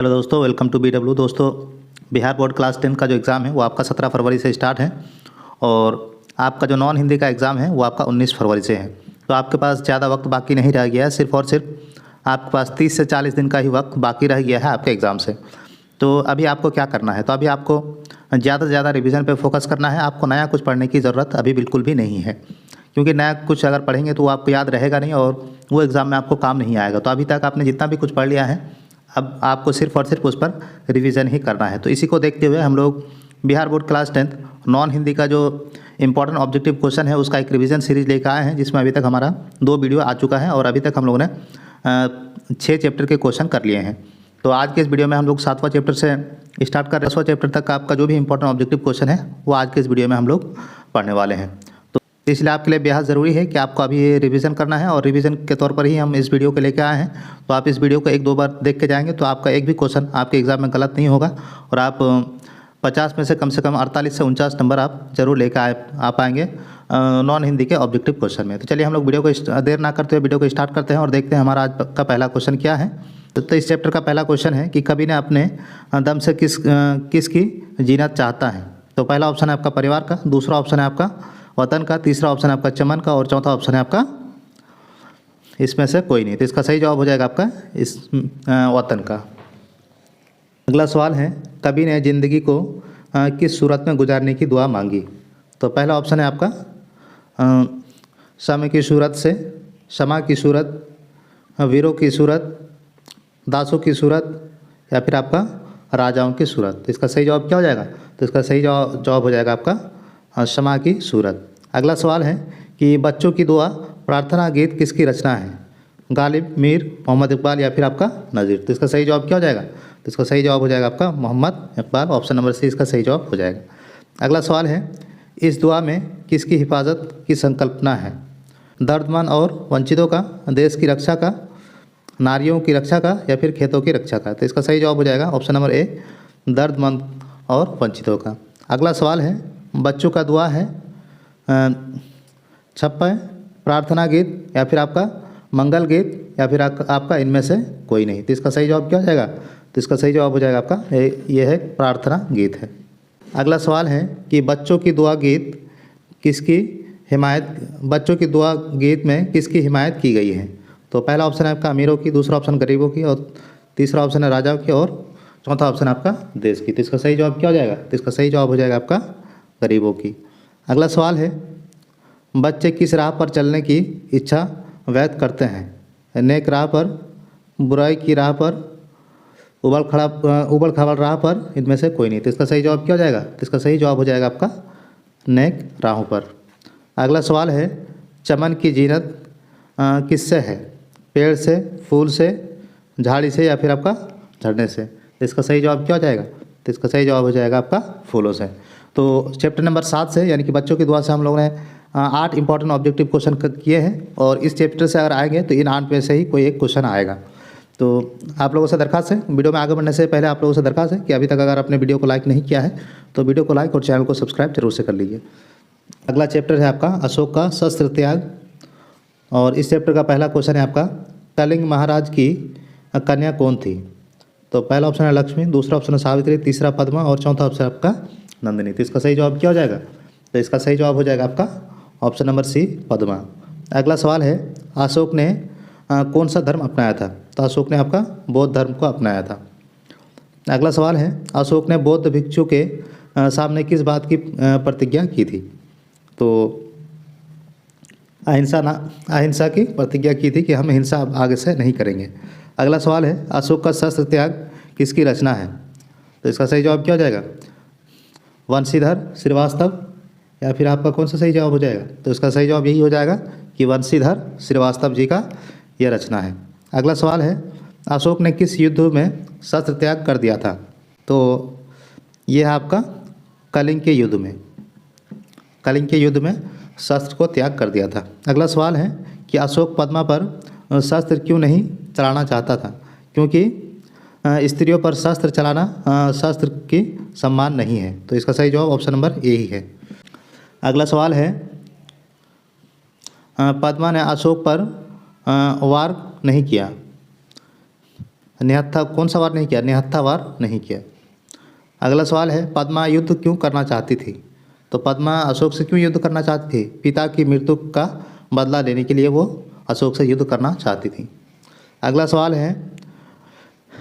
Hello दोस्तों, welcome to BW। दोस्तों, Bihar board class 10 का जो एग्ज़ाम है वो आपका 17 फरवरी से स्टार्ट है और आपका जो नॉन हिंदी का एग्ज़ाम है वो आपका 19 फरवरी से है। तो आपके पास ज़्यादा वक्त बाकी नहीं रह गया है, सिर्फ और सिर्फ आपके पास 30 से 40 दिन का ही वक्त बाकी रह गया है आपके एग्ज़ाम से। तो अभी आपको क्या करना है? तो अभी आपको ज़्यादा से ज़्यादा रिवीजन पे फोकस करना है। आपको नया कुछ पढ़ने की ज़रूरत अभी बिल्कुल भी नहीं है, क्योंकि नया कुछ अगर पढ़ेंगे तो वो आपको याद रहेगा नहीं और वो एग्ज़ाम में आपको काम नहीं आएगा। तो अभी तक आपने जितना भी कुछ पढ़ लिया है, अब आपको सिर्फ और सिर्फ उस पर रिवीजन ही करना है। तो इसी को देखते हुए हम लोग Bihar board class 10 non Hindi का जो इम्पोर्टेंट ऑब्जेक्टिव क्वेश्चन है उसका एक रिवीजन सीरीज लेकर आए हैं, जिसमें अभी तक हमारा 2 वीडियो आ चुका है और अभी तक हम लोगों ने 6 चैप्टर के क्वेश्चन कर लिए हैं। तो आज के इस वीडियो में हम लोग 7वां चैप्टर से स्टार्ट कर 10वां चैप्टर तक का आपका जो भी इंपॉर्टेंट ऑब्जेक्टिव क्वेश्चन है वो आज के इस वीडियो में हम लोग पढ़ने वाले हैं। तो इसलिए आपके लिए बेहद ज़रूरी है कि आपको अभी ये रिवीजन करना है और रिवीजन के तौर पर ही हम इस वीडियो को लेकर आए हैं। तो आप इस वीडियो को 1-2 बार देख के जाएंगे तो आपका एक भी क्वेश्चन आपके एग्ज़ाम में गलत नहीं होगा और आप 50 में से कम 48 से 49 नंबर आप जरूर लेकर आ पाएंगे नॉन हिंदी के ऑब्जेक्टिव क्वेश्चन में। तो चलिए हम लोग वीडियो को देर ना करते हुए वीडियो को स्टार्ट करते हैं और देखते हैं हमारा आज का पहला क्वेश्चन क्या है। तो इस चैप्टर का पहला क्वेश्चन है कि कवि ने अपने दम से किसकी जीनत चाहता है। तो पहला ऑप्शन है आपका परिवार का, दूसरा ऑप्शन है आपका वतन का, तीसरा ऑप्शन है आपका चमन का और चौथा ऑप्शन है आपका इसमें से कोई नहीं। तो इसका सही जवाब हो जाएगा आपका इस वतन का। अगला सवाल है, कवि ने जिंदगी को किस सूरत में गुजारने की दुआ मांगी। तो पहला ऑप्शन है आपका समय की सूरत से, क्षमा की सूरत, वीरों की सूरत, दासों की सूरत या फिर आपका राजाओं की सूरत। तो इसका सही जवाब क्या हो जाएगा? तो इसका सही जवाब हो जाएगा आपका क्षमा की सूरत। अगला सवाल है कि बच्चों की दुआ प्रार्थना गीत किसकी रचना है? गालिब, मीर, मोहम्मद इकबाल या फिर आपका नज़ीर। तो इसका सही जवाब क्या हो जाएगा? तो इसका सही जवाब हो जाएगा आपका Mohammad Iqbal. Option number C इसका सही जवाब हो जाएगा। अगला सवाल है, इस दुआ में किसकी हिफाजत की संकल्पना है? दर्दमंद और वंचितों का, देश की रक्षा का, नारियों की रक्षा का या फिर खेतों की रक्षा का। तो इसका सही जवाब हो जाएगा ऑप्शन नंबर ए, दर्दमंद और वंचितों का। अगला सवाल है, बच्चों का दुआ है छप्पय, प्रार्थना गीत या फिर आपका मंगल गीत या फिर आपका इनमें से कोई नहीं। तो इसका सही जवाब क्या हो जाएगा? तो इसका सही जवाब हो जाएगा आपका ये है प्रार्थना गीत है। अगला सवाल है कि बच्चों की दुआ गीत बच्चों की दुआ गीत में किसकी हिमायत की गई है? तो पहला ऑप्शन है आपका अमीरों की, दूसरा ऑप्शन गरीबों की और तीसरा ऑप्शन है राजाओं की और चौथा ऑप्शन है आपका देश की। तो इसका सही जवाब क्या हो जाएगा? तो इसका सही जवाब हो जाएगा आपका गरीबों की। अगला सवाल है, बच्चे किस राह पर चलने की इच्छा व्यक्त करते हैं? नेक राह पर, बुराई की राह पर, उबड़ खाबड़ राह पर, इनमें से कोई नहीं। तो इसका सही जवाब क्या हो जाएगा? तो इसका सही जवाब हो जाएगा आपका नेक राहों पर। अगला सवाल है, चमन की जीनत किससे है? पेड़ से, फूल से, झाड़ी से या फिर आपका झरने से। तो इसका सही जवाब क्या हो जाएगा? तो इसका सही जवाब हो जाएगा आपका फूलों से। तो चैप्टर नंबर 7 से यानी कि बच्चों की दुआ से हम लोगों ने 8 इंपॉर्टेंट ऑब्जेक्टिव क्वेश्चन किए हैं और इस चैप्टर से अगर आएंगे तो इन 8 में से ही कोई एक क्वेश्चन आएगा। तो आप लोगों से दरखास्त है, वीडियो में आगे बढ़ने से पहले आप लोगों से दरखास्त है कि अभी तक अगर आपने वीडियो को लाइक नहीं किया है तो वीडियो को लाइक और चैनल को सब्सक्राइब जरूर से कर लीजिए। अगला चैप्टर है आपका अशोक का शस्त्र त्याग और इस चैप्टर का पहला क्वेश्चन है आपका, कलिंग महाराज की कन्या कौन थी? तो पहला ऑप्शन है लक्ष्मी, दूसरा ऑप्शन है सावित्री, तीसरा पद्मा और चौथा ऑप्शन है आपका नंदिनी। तो इसका सही जवाब क्या हो जाएगा? तो इसका सही जवाब हो जाएगा आपका ऑप्शन नंबर सी, पद्मा। अगला सवाल है, अशोक ने कौन सा धर्म अपनाया था? तो अशोक ने आपका बौद्ध धर्म को अपनाया था। अगला सवाल है, अशोक ने बौद्ध भिक्षु के सामने किस बात की प्रतिज्ञा की थी? तो अहिंसा की प्रतिज्ञा की थी कि हम हिंसा आगे से नहीं करेंगे। अगला सवाल है, अशोक का शस्त्र त्याग किसकी रचना है? तो इसका सही जवाब क्या हो जाएगा? वंशीधर श्रीवास्तव या फिर आपका कौन सा सही जवाब हो जाएगा? तो इसका सही जवाब यही हो जाएगा कि वंशीधर श्रीवास्तव जी का यह रचना है। अगला सवाल है, अशोक ने किस युद्ध में शस्त्र त्याग कर दिया था? तो यह है आपका कलिंग के युद्ध में शस्त्र को त्याग कर दिया था। अगला सवाल है कि अशोक पद्मा पर शस्त्र क्यों नहीं चलाना चाहता था? क्योंकि स्त्रियों पर शस्त्र चलाना शस्त्र की सम्मान नहीं है। तो इसका सही जवाब ऑप्शन नंबर ए ही है। अगला सवाल है, पद्मा ने अशोक पर वार नहीं किया। निहत्था कौन सा वार नहीं किया? निहत्था वार नहीं किया। अगला सवाल है, पद्मा युद्ध क्यों करना चाहती थी? तो पद्मा अशोक से क्यों युद्ध करना चाहती थी? पिता की मृत्यु का बदला लेने के लिए वो अशोक से युद्ध करना चाहती थी। अगला सवाल है,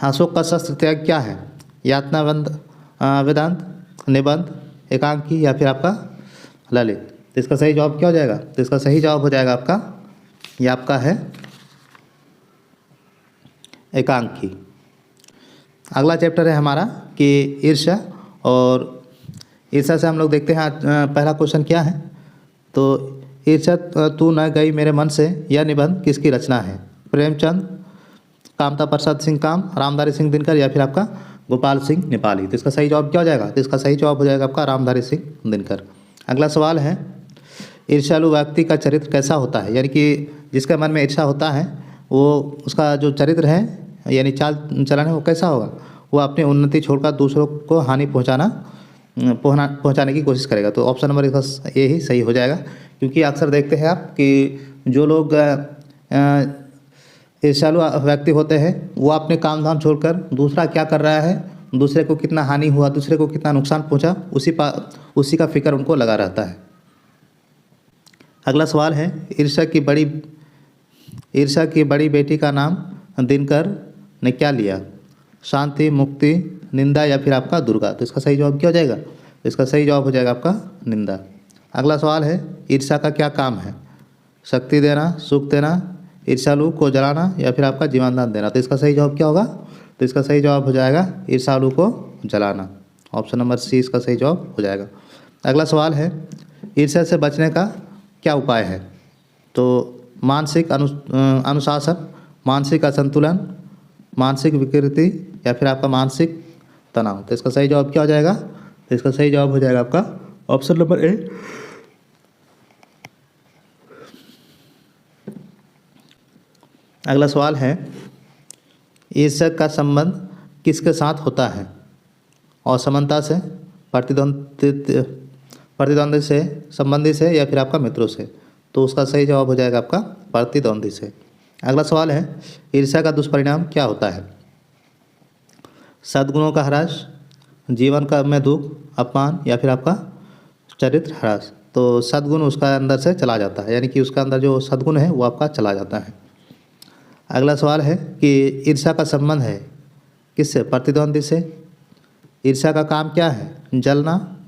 अशोक का शस्त्र त्याग क्या है? यातनाबंध, वेदांत, निबंध, एकांकी या फिर आपका ललित। तो इसका सही जवाब क्या हो जाएगा? तो इसका सही जवाब हो जाएगा आपका, ये आपका है एकांकी। अगला चैप्टर है हमारा कि ईर्ष्या, और ईर्ष्या से हम लोग देखते हैं पहला क्वेश्चन क्या है। तो ईर्ष्या तू न गई मेरे मन से, यह निबंध किसकी रचना है? प्रेमचंद, कामता प्रसाद सिंह काम, रामधारी सिंह दिनकर या फिर आपका गोपाल सिंह नेपाली। तो इसका सही जवाब क्या हो जाएगा? तो इसका सही जवाब हो जाएगा आपका रामधारी सिंह दिनकर। अगला सवाल है, ईर्ष्यालु व्यक्ति का चरित्र कैसा होता है? यानी कि जिसके मन में ईर्ष्या होता है वो उसका जो चरित्र है यानी चाल चलन है वो कैसा होगा? वो अपनी उन्नति छोड़कर दूसरों को हानि पहुंचाने की कोशिश करेगा। तो ऑप्शन नंबर इसका ये ही सही हो जाएगा, क्योंकि अक्सर देखते हैं आप कि जो लोग ईर्ष्यालु व्यक्ति होते हैं वो अपने काम धाम छोड़कर दूसरा क्या कर रहा है, दूसरे को कितना हानि हुआ, दूसरे को कितना नुकसान पहुंचा, उसी का फिक्र उनको लगा रहता है। अगला सवाल है, ईर्ष्या की बड़ी बेटी का नाम दिनकर ने क्या लिया? शांति, मुक्ति, निंदा या फिर आपका दुर्गा। तो इसका सही जवाब क्या हो जाएगा? तो इसका सही जवाब हो जाएगा आपका निंदा। अगला सवाल है, ईर्ष्या का क्या काम है? शक्ति देना, सुख देना, ईर्ष्यालु को जलाना या फिर आपका जीवनदान देना। तो इसका सही जवाब क्या होगा? तो इसका सही जवाब हो जाएगा ईर्ष्यालु को जलाना। ऑप्शन नंबर सी इसका सही जवाब हो जाएगा। अगला सवाल है, ईर्ष्या से बचने का क्या उपाय है? तो मानसिक अनुशासन, मानसिक असंतुलन, मानसिक विकृति या फिर आपका मानसिक तनाव। तो इसका सही जवाब क्या हो जाएगा? तो इसका सही जवाब हो जाएगा आपका ऑप्शन नंबर ए। अगला सवाल है, ईर्ष्या का संबंध किसके साथ होता है? असमानता से, प्रतिद्वंदी से, संबंधी से या फिर आपका मित्रों से। तो उसका सही जवाब हो जाएगा आपका प्रतिद्वंदी से। अगला सवाल है, ईर्ष्या का दुष्परिणाम क्या होता है? सद्गुणों का ह्रास, जीवन का में दुख, अपमान या फिर आपका चरित्र ह्रास। तो सद्गुण उसका अंदर से चला जाता है, यानी कि उसका अंदर जो सद्गुण है वो आपका चला जाता है। अगला सवाल है कि ईर्ष्या का संबंध है किससे? प्रतिद्वंदी से। ईर्ष्या का काम क्या है? जलना,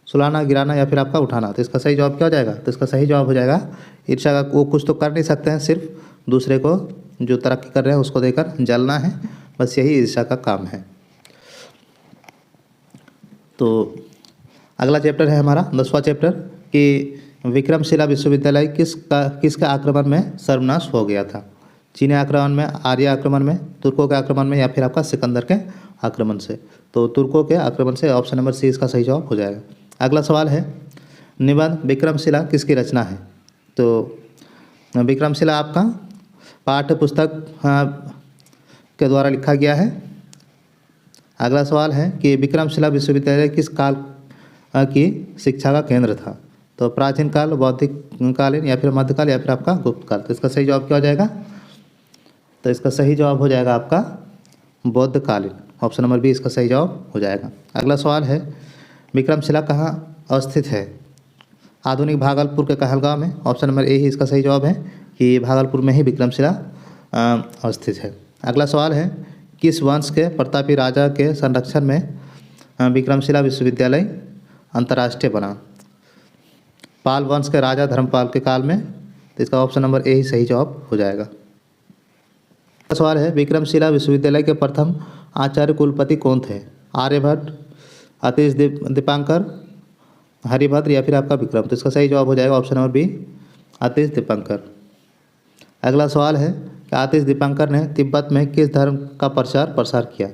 सुलाना, गिराना या फिर आपका उठाना। तो इसका सही जवाब क्या हो जाएगा? तो इसका सही जवाब हो जाएगा, ईर्ष्या का वो कुछ तो कर नहीं सकते हैं, सिर्फ दूसरे को जो तरक्की कर रहे हैं उसको देकर जलना है, बस यही ईर्ष्या का काम है। तो अगला चैप्टर है हमारा 10वां चैप्टर कि विक्रमशिला विश्वविद्यालय किसके आक्रमण में सर्वनाश हो गया था? चीनी आक्रमण में, आर्य आक्रमण में, तुर्कों के आक्रमण में या फिर आपका सिकंदर के आक्रमण से। तो तुर्कों के आक्रमण से, ऑप्शन नंबर सी इसका सही जवाब हो जाएगा। अगला सवाल है, निबंध विक्रमशिला किसकी रचना है? तो विक्रमशिला आपका पाठ्य पुस्तक के द्वारा लिखा गया है। अगला सवाल है कि विक्रमशिला विश्वविद्यालय किस काल की शिक्षा का केंद्र था? तो प्राचीन काल, बौद्धिक कालीन या फिर मध्यकाल या फिर आपका गुप्त काल। तो इसका सही जवाब क्या हो जाएगा? तो इसका सही जवाब हो जाएगा आपका बौद्धकालीन। ऑप्शन नंबर बी इसका सही जवाब हो जाएगा। अगला सवाल है, विक्रमशिला कहाँ अवस्थित है? आधुनिक भागलपुर के कहलगांव में। ऑप्शन नंबर ए ही इसका सही जवाब है कि भागलपुर में ही विक्रमशिला अवस्थित है। अगला सवाल है, किस वंश के प्रतापी राजा के संरक्षण में विक्रमशिला विश्वविद्यालय अंतर्राष्ट्रीय बना? पाल वंश के राजा धर्मपाल के काल में। तो इसका ऑप्शन नंबर ए ही सही जवाब हो जाएगा। सवाल है, विक्रमशिला विश्वविद्यालय के प्रथम आचार्य कुलपति कौन थे? आर्यभट्ट, अतीश दीपांकर, हरिभद्र या फिर आपका विक्रम। तो इसका सही जवाब हो जाएगा option number B, Atish Dipankar. अगला सवाल है कि अतीश दीपांकर ने तिब्बत में किस धर्म का प्रसार किया?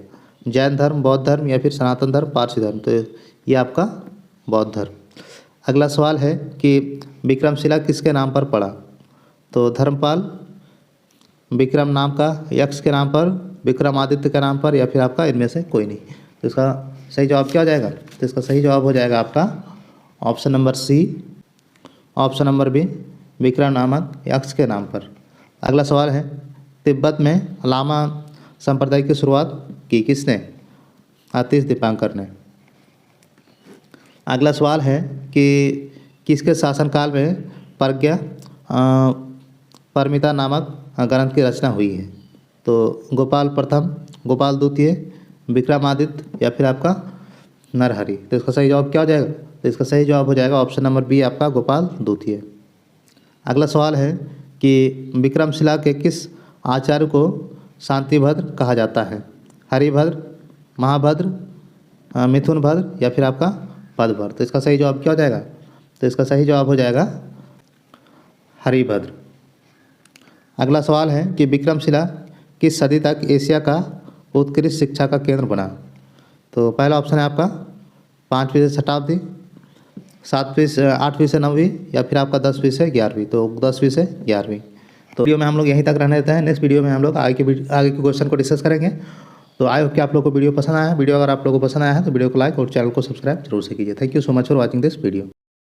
जैन धर्म, बौद्ध धर्म या फिर सनातन धर्म, पारसी धर्म। तो ये आपका बौद्ध धर्म। अगला सवाल है कि विक्रमशिला किसके नाम पर पड़ा? तो धर्मपाल, विक्रम नाम का, यक्ष के नाम पर, विक्रमादित्य के नाम पर या फिर आपका इनमें से कोई नहीं। तो इसका सही जवाब क्या हो जाएगा? तो इसका सही जवाब हो जाएगा आपका option number C, option number B, Vikram नामक यक्ष के नाम पर। अगला सवाल है, तिब्बत में लामा संप्रदाय की शुरुआत की किसने? आतिश दीपांकर ने। अगला सवाल है कि किसके शासनकाल में प्रज्ञा परमिता नामक ग्रंथ की रचना हुई है? तो गोपाल प्रथम, गोपाल द्वितीय, विक्रमादित्य या फिर आपका नरहरि। तो इसका सही जवाब क्या हो जाएगा? तो इसका सही जवाब हो जाएगा ऑप्शन नंबर बी आपका गोपाल द्वितीय। अगला सवाल है कि विक्रमशिला के किस आचार्य को शांतिभद्र कहा जाता है? हरिभद्र, महाभद्र, मिथुनभद्र या फिर आपका पदभद्र। तो इसका सही जवाब क्या हो जाएगा? तो इसका सही जवाब हो जाएगा हरिभद्र। अगला सवाल है कि विक्रमशिला किस सदी तक एशिया का उत्कृष्ट शिक्षा का केंद्र बना? तो पहला ऑप्शन है आपका 5वीं से शताब्दी, 7वीं से 8वीं से 9वीं या फिर आपका 10वीं से 11वीं। तो 10वीं से 11वीं। तो वीडियो में हम लोग यहीं तक रहने देते हैं। नेक्स्ट वीडियो में हम लोग आगे के क्वेश्चन को डिस्कस करेंगे। तो आई होप कि आप लोग को वीडियो पसंद आया है। वीडियो अगर आप लोगों को पसंद आया है तो वीडियो को लाइक और चैनल को सब्सक्राइब जरूर से कीजिए। Thank you so much for watching this video.